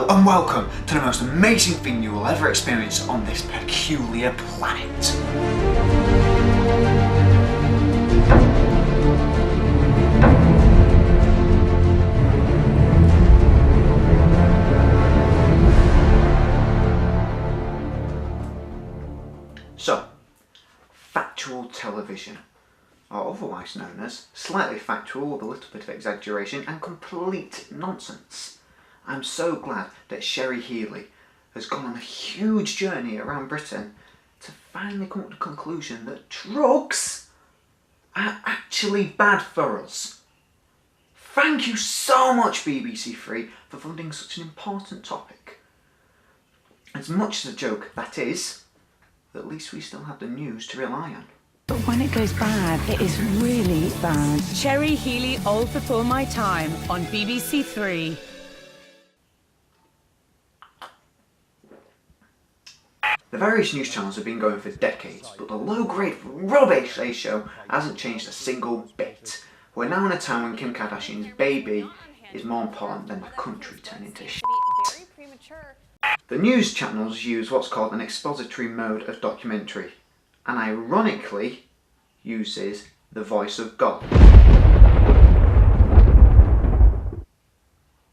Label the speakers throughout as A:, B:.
A: Hello and welcome to the most amazing thing you will ever experience on this peculiar planet. So, factual television, or otherwise known as slightly factual with a little bit of exaggeration and complete nonsense. I'm so glad that Sherry Healy has gone on a huge journey around Britain to finally come to the conclusion that drugs are actually bad for us. Thank you so much, BBC Three, for funding such an important topic. As much as a joke that is, at least we still have the news to rely on.
B: But when it goes bad, it is really bad.
C: Sherry Healy All Before My Time on BBC Three.
A: The various news channels have been going for decades, but the low-grade rubbish they show hasn't changed a single bit. We're now in a time when Kim Kardashian's baby is more important than the country turning to shit. The news channels use what's called an expository mode of documentary, and ironically uses the voice of God.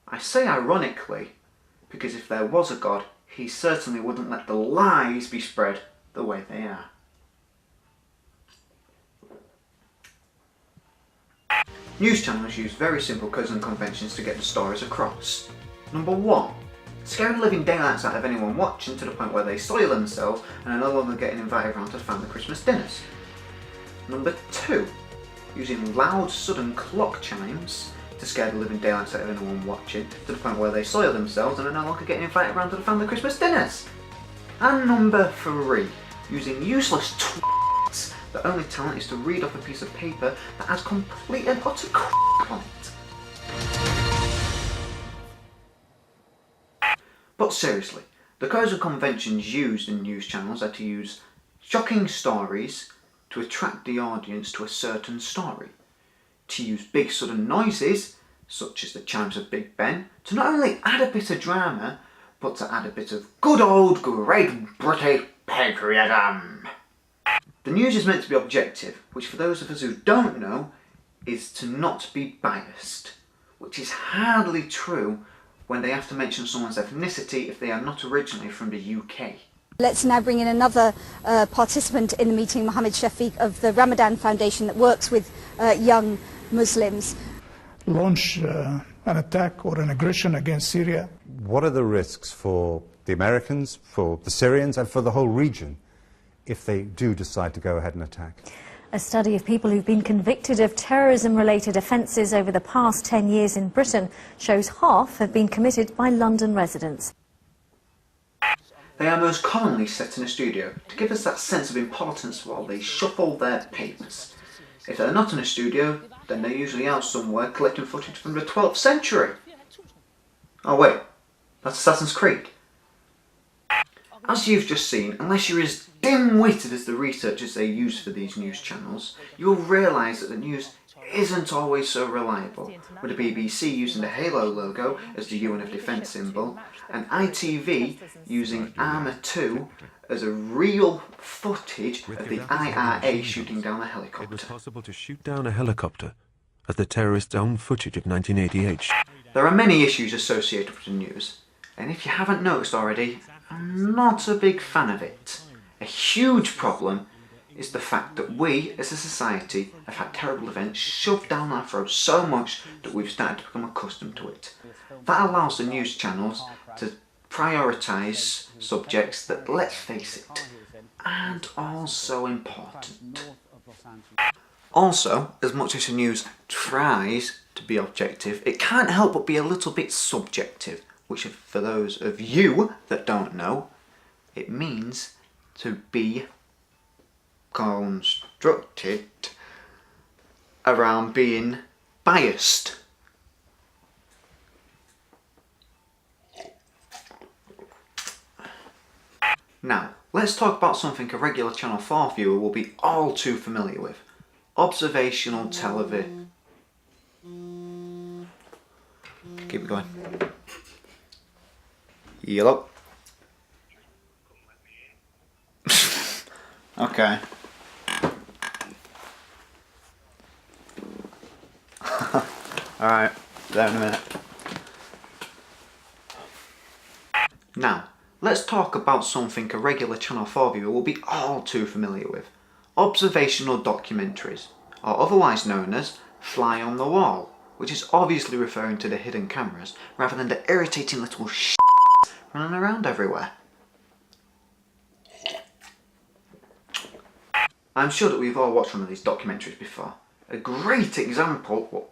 A: I say ironically because if there was a God, he certainly wouldn't let the lies be spread the way they are. News channels use very simple codes and conventions to get the stories across. Number 1. Scare the living daylights out of anyone watching to the point where they soil themselves and are no longer getting invited around to family Christmas dinners. Number 2. Using loud sudden clock chimes to scare the living daylights out of anyone watching to the point where they soil themselves and are no longer getting invited around to the family Christmas dinners. And number 3. Using useless twats that only talent is to read off a piece of paper that has complete and utter crap on it. But seriously, the codes and conventions used in news channels are to use shocking stories to attract the audience to a certain story, to use big sudden noises, such as the chimes of Big Ben, to not only add a bit of drama, but to add a bit of good old great British patriotism. The news is meant to be objective, which for those of us who don't know, is to not be biased, which is hardly true when they have to mention someone's ethnicity if they are not originally from the UK.
D: Let's now bring in another participant in the meeting, Mohammed Shafiq of the Ramadan Foundation that works with young Muslims.
E: Launch an attack or an aggression against Syria.
F: What are the risks for the Americans, for the Syrians and for the whole region if they do decide to go ahead and attack?
G: A study of people who've been convicted of terrorism-related offences over the past 10 years in Britain shows half have been committed by London residents.
A: They are most commonly set in a studio to give us that sense of importance while they shuffle their papers. If they're not in a studio, then they're usually out somewhere collecting footage from the 12th century. Oh wait, that's Assassin's Creed. As you've just seen, unless you're as dim-witted as the researchers they use for these news channels, you'll realise that the news isn't always so reliable, with the BBC using the Halo logo as the UN of Defence symbol, and ITV using Armour 2 as a real footage of the IRA shooting down a helicopter.
H: It was possible to shoot down a helicopter as the terrorists' own footage of 1988.
A: There are many issues associated with the news, and if you haven't noticed already, I'm not a big fan of it. A huge problem is the fact that we, as a society, have had terrible events shoved down our throats so much that we've started to become accustomed to it. That allows the news channels to prioritise subjects that, let's face it, aren't all so important. Also, as much as the news tries to be objective, it can't help but be a little bit subjective, which for those of you that don't know, it means to be constructed around being biased. Now, let's talk about something a regular Channel 4 viewer will be all too familiar with. Observational television. Keep it going. Yellow. Okay. Alright, there in a minute. Now, let's talk about something a regular Channel 4 viewer will be all too familiar with. Observational documentaries, or otherwise known as fly on the wall, which is obviously referring to the hidden cameras rather than the irritating little shit running around everywhere. I'm sure that we've all watched one of these documentaries before. A great example, well,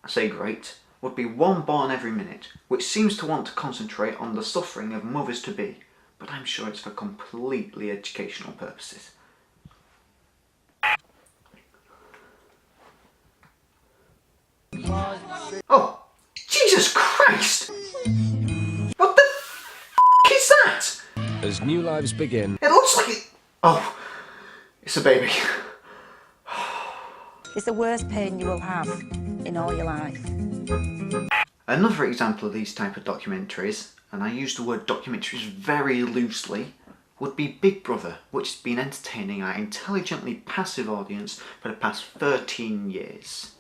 A: I say great, would be One Born Every Minute, which seems to want to concentrate on the suffering of mothers-to-be, but I'm sure it's for completely educational purposes. Oh, Jesus Christ! What the f*** is that?
I: As new lives begin.
A: It looks like it... Oh, it's a baby.
B: It's the worst pain you will have in all your life.
A: Another example of these type of documentaries, and I use the word documentaries very loosely, would be Big Brother, which has been entertaining our intelligently passive audience for the past 13 years.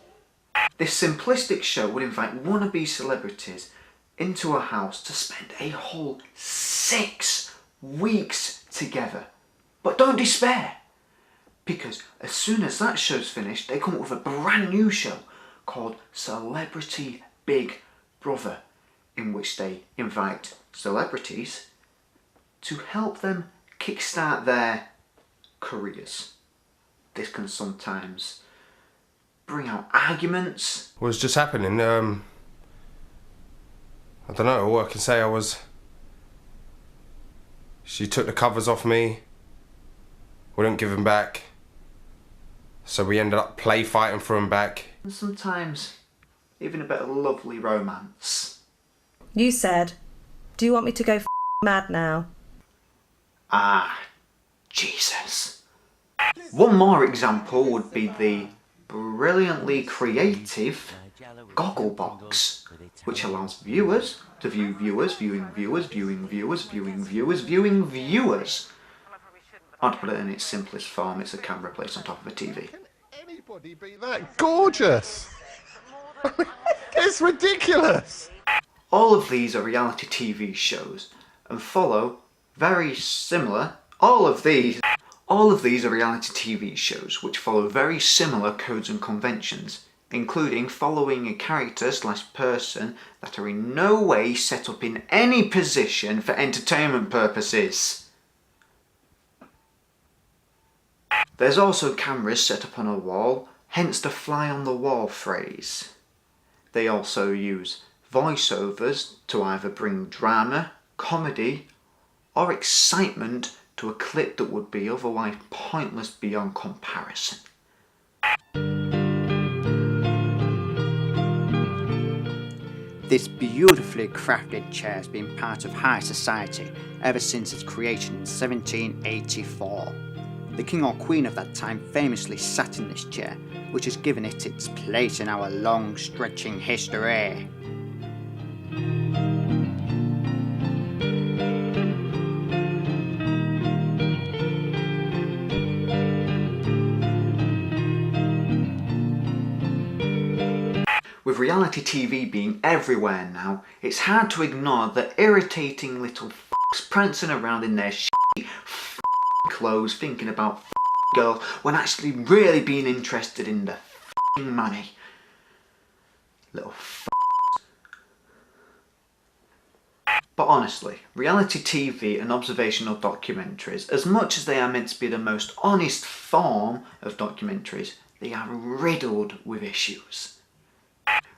A: This simplistic show would invite wannabe celebrities into a house to spend a whole 6 weeks together. But don't despair, because as soon as that show's finished, they come up with a brand new show called Celebrity Big Brother, in which they invite celebrities to help them kickstart their careers. This can sometimes bring out arguments.
J: What was just happening? I don't know, all I can say she took the covers off me, wouldn't give them back, so we ended up play fighting for them back.
A: And sometimes even a bit of lovely romance.
K: You said, do you want me to go mad now?
A: Ah, Jesus. One more example would be the brilliantly creative Gogglebox, which allows viewers to view viewers, viewing viewers, viewing viewers, viewing viewers, viewing viewers. Or to put it in its simplest form, it's a camera placed on top of a TV.
L: Can anybody be that gorgeous? It's ridiculous!
A: All of these are reality TV shows and follow very similar... All of these are reality TV shows which follow very similar codes and conventions, including following a character/person that are in no way set up in any position for entertainment purposes. There's also cameras set up on a wall, hence the fly on the wall phrase. They also use voiceovers to either bring drama, comedy, or excitement to a clip that would be otherwise pointless beyond comparison.
M: This beautifully crafted chair has been part of high society ever since its creation in 1784. The king or queen of that time famously sat in this chair, which has given it its place in our long stretching history.
A: With reality TV being everywhere now, it's hard to ignore the irritating little f***s prancing around in their shitty clothes thinking about girls when actually really being interested in the money. Little f***s. But honestly, reality TV and observational documentaries, as much as they are meant to be the most honest form of documentaries, they are riddled with issues.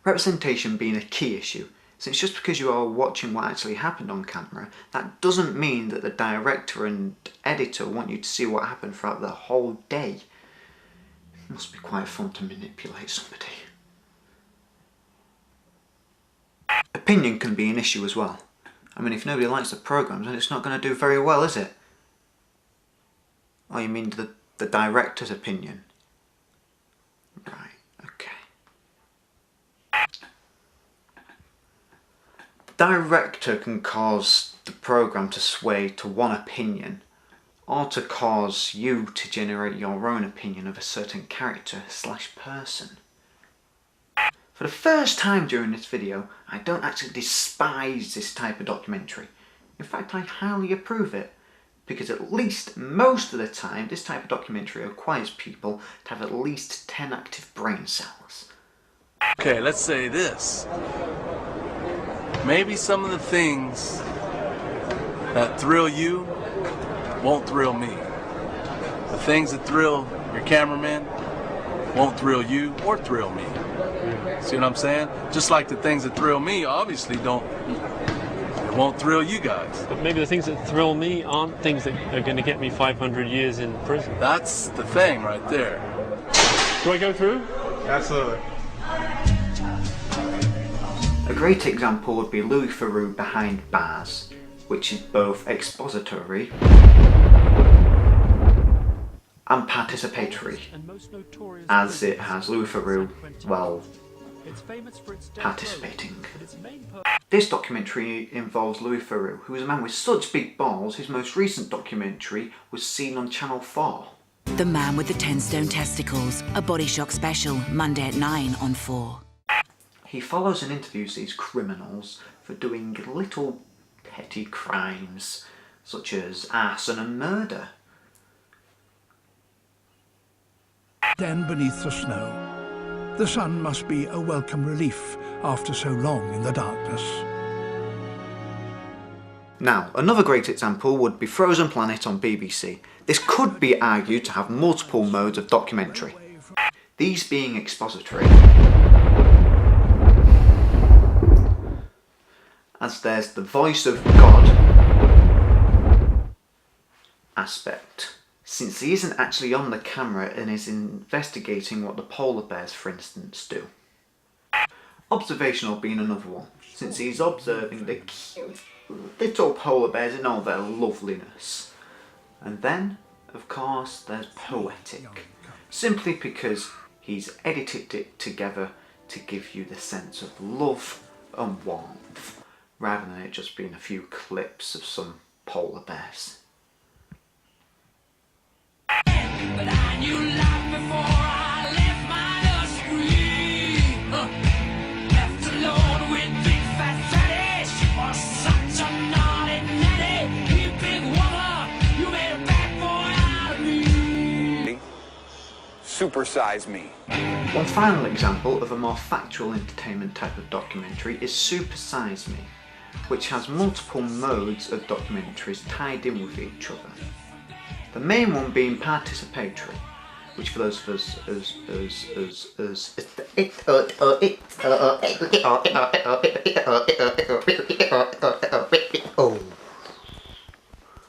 A: Representation being a key issue, since just because you are watching what actually happened on camera, that doesn't mean that the director and editor want you to see what happened throughout the whole day. It must be quite fun to manipulate somebody. Opinion can be an issue as well. I mean, if nobody likes the programme, then it's not going to do very well, is it? Oh, you mean the director's opinion? Right, okay. director can cause the programme to sway to one opinion, or to cause you to generate your own opinion of a certain character / person. For the first time during this video, I don't actually despise this type of documentary. In fact, I highly approve it, because at least most of the time this type of documentary requires people to have at least 10 active brain cells.
N: Okay, let's say this. Maybe some of the things that thrill you won't thrill me. The things that thrill your cameraman won't thrill you or thrill me. See what I'm saying? Just like the things that thrill me obviously it won't thrill you guys.
O: But maybe the things that thrill me aren't things that are going to get me 500 years in prison.
N: That's the thing right there.
O: Do I go through?
N: Absolutely.
A: A great example would be Louis Theroux behind bars, which is both expository and participatory, as it has Louis Theroux, well, participating. This documentary involves Louis Theroux, who is a man with such big balls. His most recent documentary was seen on Channel 4.
P: The Man with the 10 Stone Testicles, a Body Shock special, Monday at 9 on 4.
A: He follows and interviews these criminals for doing little petty crimes, such as arson and murder.
E: Then beneath the snow, the sun must be a welcome relief after so long in the darkness.
A: Now, another great example would be Frozen Planet on BBC. This could be argued to have multiple modes of documentary, these being expository, as there's the voice of God aspect, since he isn't actually on the camera and is investigating what the polar bears, for instance, do. Observational being another one, since he's observing the cute little polar bears in all their loveliness. And then, of course, there's poetic, simply because he's edited it together to give you the sense of love and warmth, rather than it just being a few clips of some polar bears.
Q: But I knew life before I left my nursery. Left alone with big fat fatty. She was such a naughty natty. You big woman, you made a bad boy out of me.
R: Supersize me.
A: One final example of a more factual entertainment type of documentary is Supersize Me, which has multiple modes of documentaries tied in with each other. The main one being participatory, which for those of us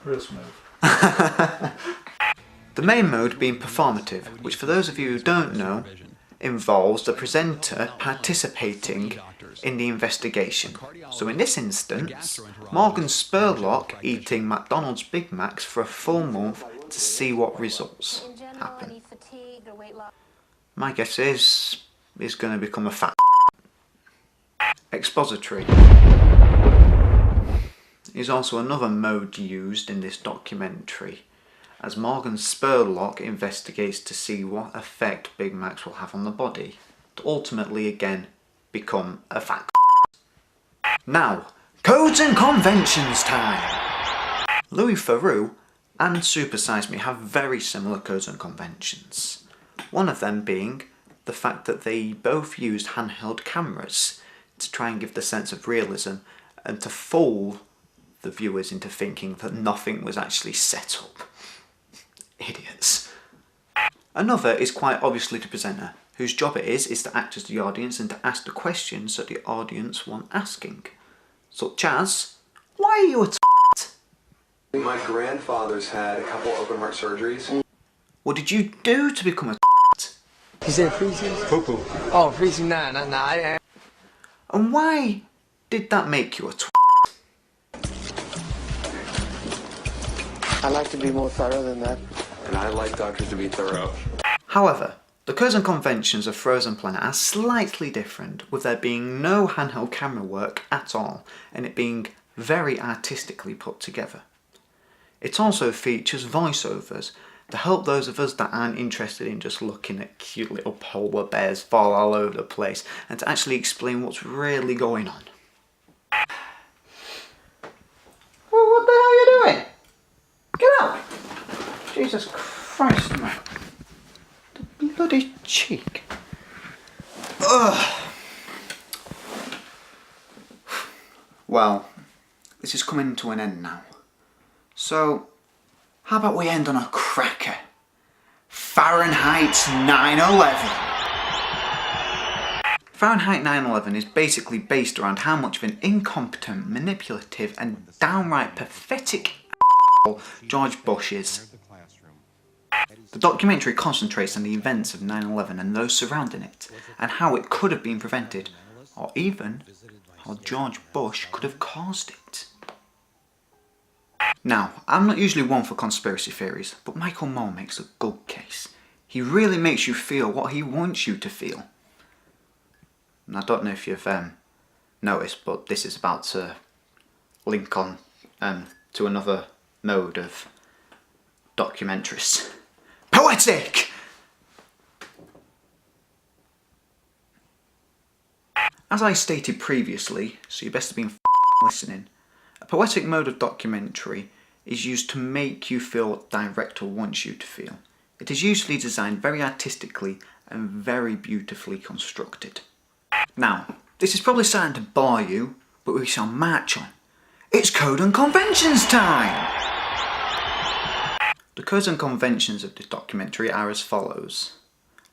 E: Real smooth.
A: The main mode being performative, which for those of you who don't know, involves the presenter participating in the investigation. So in this instance, Morgan Spurlock eating McDonald's Big Macs for a full month to see what results happen. My guess is he's going to become a fat. Expository is also another mode used in this documentary, as Morgan Spurlock investigates to see what effect Big Macs will have on the body, to ultimately again become a fat. Now, codes and conventions time! Louis Theroux and Supersize Me have very similar codes and conventions. One of them being the fact that they both used handheld cameras to try and give the sense of realism and to fool the viewers into thinking that nothing was actually set up. Idiots. Another is quite obviously the presenter, whose job it is to act as the audience and to ask the questions that the audience want asking. Such as, why are you a
S: My grandfather's had a couple open heart surgeries.
A: What did you do to become a
T: You said freezing?
S: Poo-poo.
T: Oh, freezing, nah.
A: And why did that make you a
T: I like to be more thorough than that.
S: And I like doctors to be thorough.
A: However, The codes and conventions of Frozen Planet are slightly different, with there being no handheld camera work at all, and it being very artistically put together. It also features voiceovers to help those of us that aren't interested in just looking at cute little polar bears fall all over the place, and to actually explain what's really going on. Well, what the hell are you doing? Get out! Jesus Christ, man. The bloody cheek. Ugh. Well, this is coming to an end now. So, how about we end on a cracker? Fahrenheit 9/11. Fahrenheit 9/11 is basically based around how much of an incompetent, manipulative and downright pathetic George Bush is. The documentary concentrates on the events of 9/11 and those surrounding it, and how it could have been prevented, or even how George Bush could have caused it. Now, I'm not usually one for conspiracy theories, but Michael Moore makes a good case. He really makes you feel what he wants you to feel. And I don't know if you've noticed, but this is about to link on to another mode of documentaries. Poetic! As I stated previously, so you best have been listening, a poetic mode of documentary is used to make you feel what the director wants you to feel. It is usually designed very artistically and very beautifully constructed. Now, this is probably starting to bore you, but we shall march on. It's code and conventions time! The codes and conventions of this documentary are as follows.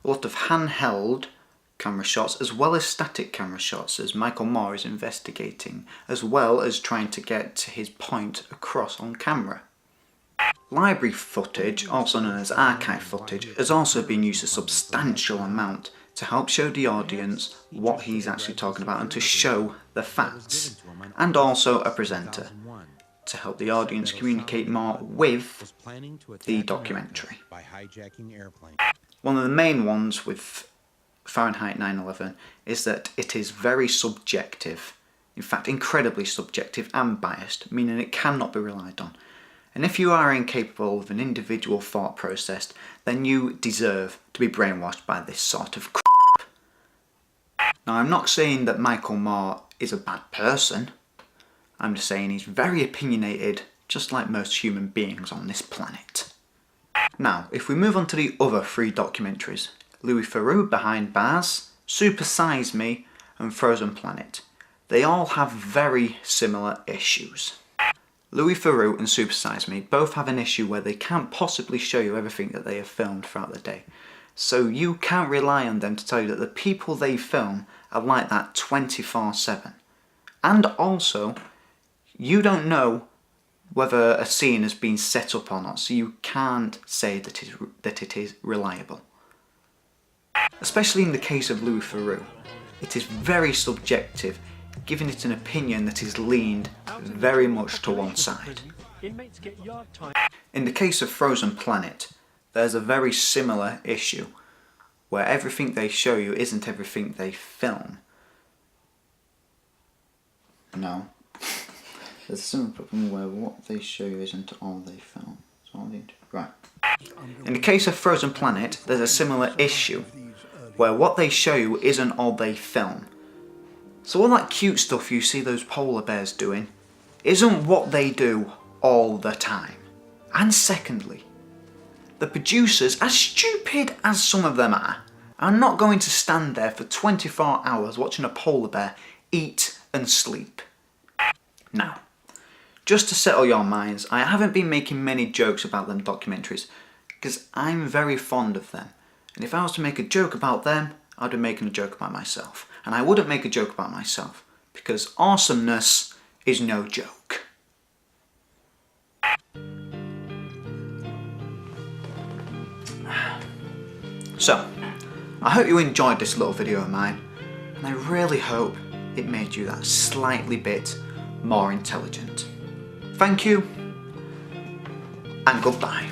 A: A lot of handheld camera shots as well as static camera shots, as Michael Moore is investigating, as well as trying to get his point across on camera. Library footage, also known as archive footage, has also been used a substantial amount to help show the audience what he's actually talking about and to show the facts. And also a presenter to help the audience communicate more with the documentary. One of the main ones with Fahrenheit 9/11 is that it is very subjective, in fact incredibly subjective and biased, meaning it cannot be relied on. And if you are incapable of an individual thought process, then you deserve to be brainwashed by this sort of crap. Now, I'm not saying that Michael Moore is a bad person. I'm just saying he's very opinionated, just like most human beings on this planet. Now, if we move on to the other three documentaries, Louis Theroux Behind Bars, Super Size Me and Frozen Planet, they all have very similar issues. Louis Theroux and Super Size Me both have an issue where they can't possibly show you everything that they have filmed throughout the day. So you can't rely on them to tell you that the people they film are like that 24/7. And also, you don't know whether a scene has been set up or not, so you can't say that it is reliable. Especially in the case of Louis Theroux, it is very subjective, giving it an opinion that is leaned very much to one side. In the case of Frozen Planet, there's a very similar issue, where everything they show you isn't everything they film. No. There's a similar problem where what they show you isn't all they film. Right. In the case of Frozen Planet, there's a similar issue, where what they show you isn't all they film. So all that cute stuff you see those polar bears doing isn't what they do all the time. And secondly, the producers, as stupid as some of them are not going to stand there for 24 hours watching a polar bear eat and sleep. Now, just to settle your minds, I haven't been making many jokes about them documentaries because I'm very fond of them. And if I was to make a joke about them, I'd be making a joke about myself. And I wouldn't make a joke about myself because awesomeness is no joke. So, I hope you enjoyed this little video of mine, and I really hope it made you that slightly bit more intelligent. Thank you, and goodbye.